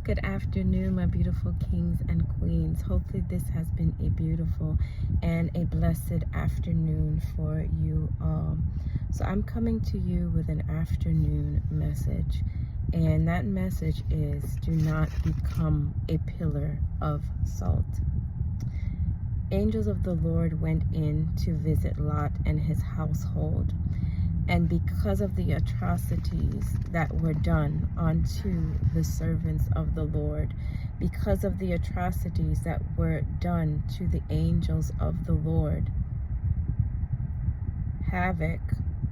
Good afternoon, my beautiful kings and queens. Hopefully this has been a beautiful and a blessed afternoon for you all. So I'm coming to you with an afternoon message, and that message is: do not become a pillar of salt. Angels of the Lord went in to visit Lot and his household. And because of the atrocities that were done unto the servants of the Lord, because of the atrocities that were done to the angels of the Lord, havoc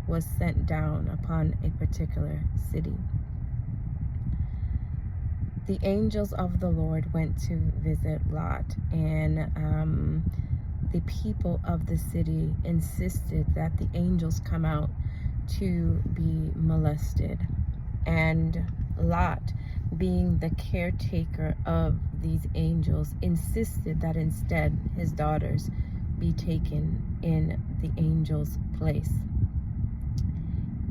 was sent down upon a particular city. The angels of the Lord went to visit Lot, and the people of the city insisted that the angels come out to be molested. And Lot, being the caretaker of these angels, insisted that instead his daughters be taken in the angels' place.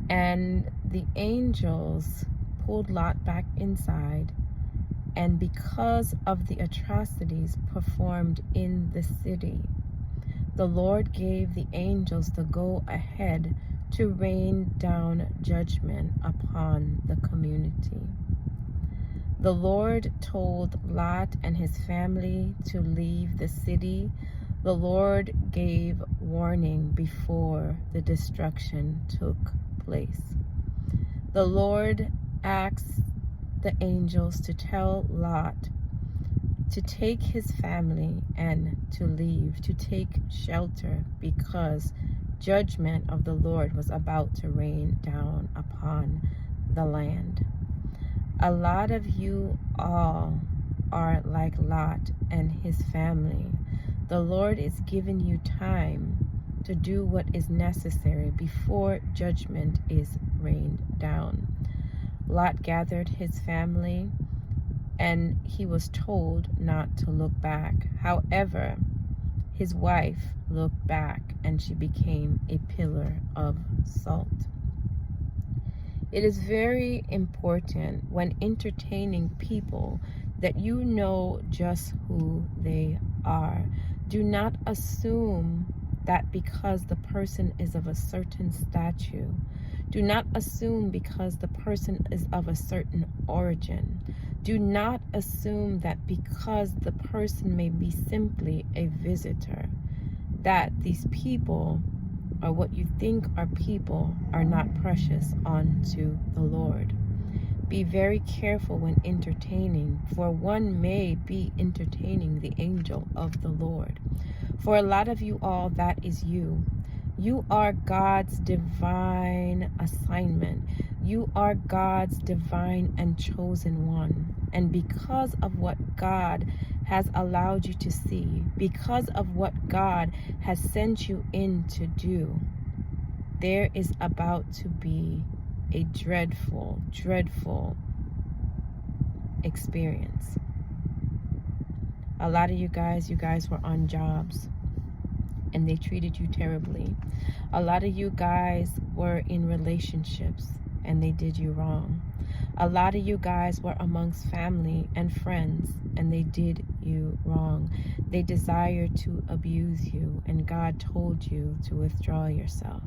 And the angels pulled Lot back inside, and because of the atrocities performed in the city, the Lord gave the angels the go ahead to rain down judgment upon the community. The Lord told Lot and his family to leave the city. The Lord gave warning before the destruction took place. The Lord asked the angels to tell Lot to take his family and to leave, to take shelter, because judgment of the Lord was about to rain down upon the land. A lot of you all are like Lot and his family. The Lord is giving you time to do what is necessary before judgment is rained down. Lot gathered his family, and he was told not to look back. However, his wife looked back, and she became a pillar of salt. It is very important when entertaining people that you know just who they are. Do not assume that because the person is of a certain stature. Do not assume because the person is of a certain origin. Do not assume that because the person may be simply a visitor, that these people, or what you think are people, are not precious unto the Lord. Be very careful when entertaining, for one may be entertaining the angel of the Lord. For a lot of you all, that is you. You are God's divine assignment. You are God's divine and chosen one. And because of what God has allowed you to see, because of what God has sent you in to do, there is about to be a dreadful, dreadful experience. A lot of you guys were on jobs and they treated you terribly. A lot of you guys were in relationships and they did you wrong. A lot of you guys were amongst family and friends and they did you wrong. They desired to abuse you, and God told you to withdraw yourself.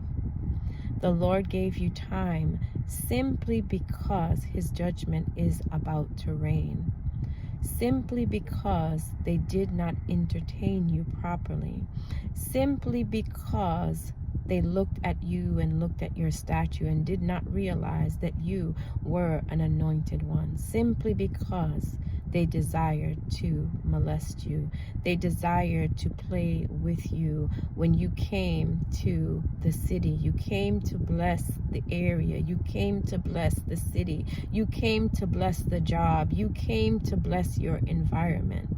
The Lord gave you time simply because his judgment is about to rain. Simply because they did not entertain you properly. Simply because they looked at you and looked at your statue and did not realize that you were an anointed one. Simply because they desired to molest you. They desired to play with you. When you came to the city, you came to bless the area. You came to bless the city. You came to bless the job. You came to bless your environment.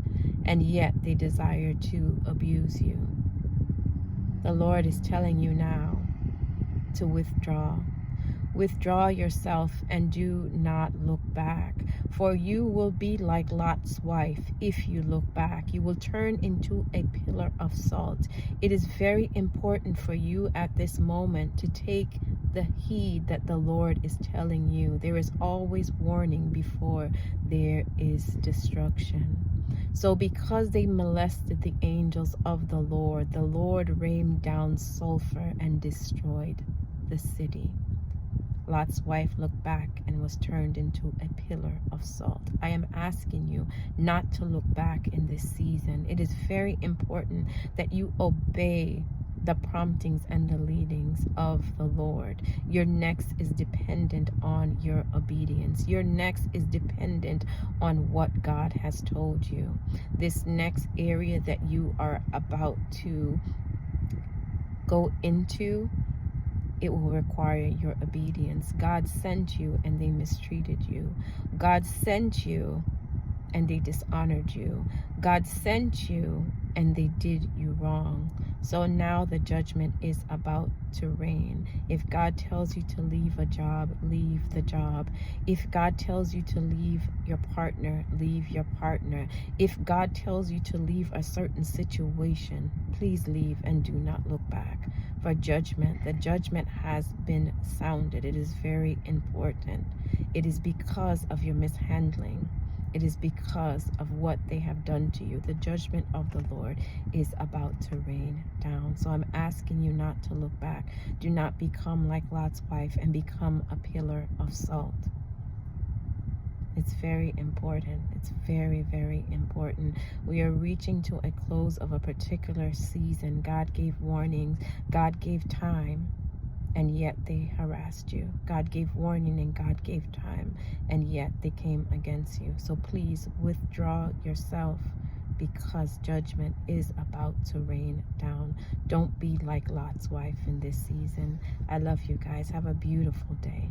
And yet they desired to abuse you. The Lord is telling you now to withdraw. Withdraw yourself and do not look back, for you will be like Lot's wife. If you look back, you will turn into a pillar of salt. It is very important for you at this moment to take the heed that the Lord is telling you. There is always warning before there is destruction. So because they molested the angels of the Lord rained down sulfur and destroyed the city. Lot's wife looked back and was turned into a pillar of salt. I am asking you not to look back in this season. It is very important that you obey the promptings and the leadings of the Lord. Your next is dependent on your obedience. Your next is dependent on what God has told you. This next area that you are about to go into, it will require your obedience. God sent you and they mistreated you. God sent you and they dishonored you. God sent you and they did you wrong. So now the judgment is about to reign. If God tells you to leave a job, leave the job. If God tells you to leave your partner, leave your partner. If God tells you to leave a certain situation, please leave and do not look back. For judgment, the judgment has been sounded. It is very important. It is because of your mishandling. It is because of what they have done to you. The judgment of the Lord is about to rain down. So I'm asking you not to look back. Do not become like Lot's wife and become a pillar of salt. It's very important. It's very, very important. We are reaching to a close of a particular season. God gave warnings. God gave time. And yet they harassed you. God gave warning and God gave time, and yet they came against you. So please withdraw yourself, because judgment is about to rain down. Don't be like Lot's wife in this season. I love you guys. Have a beautiful day.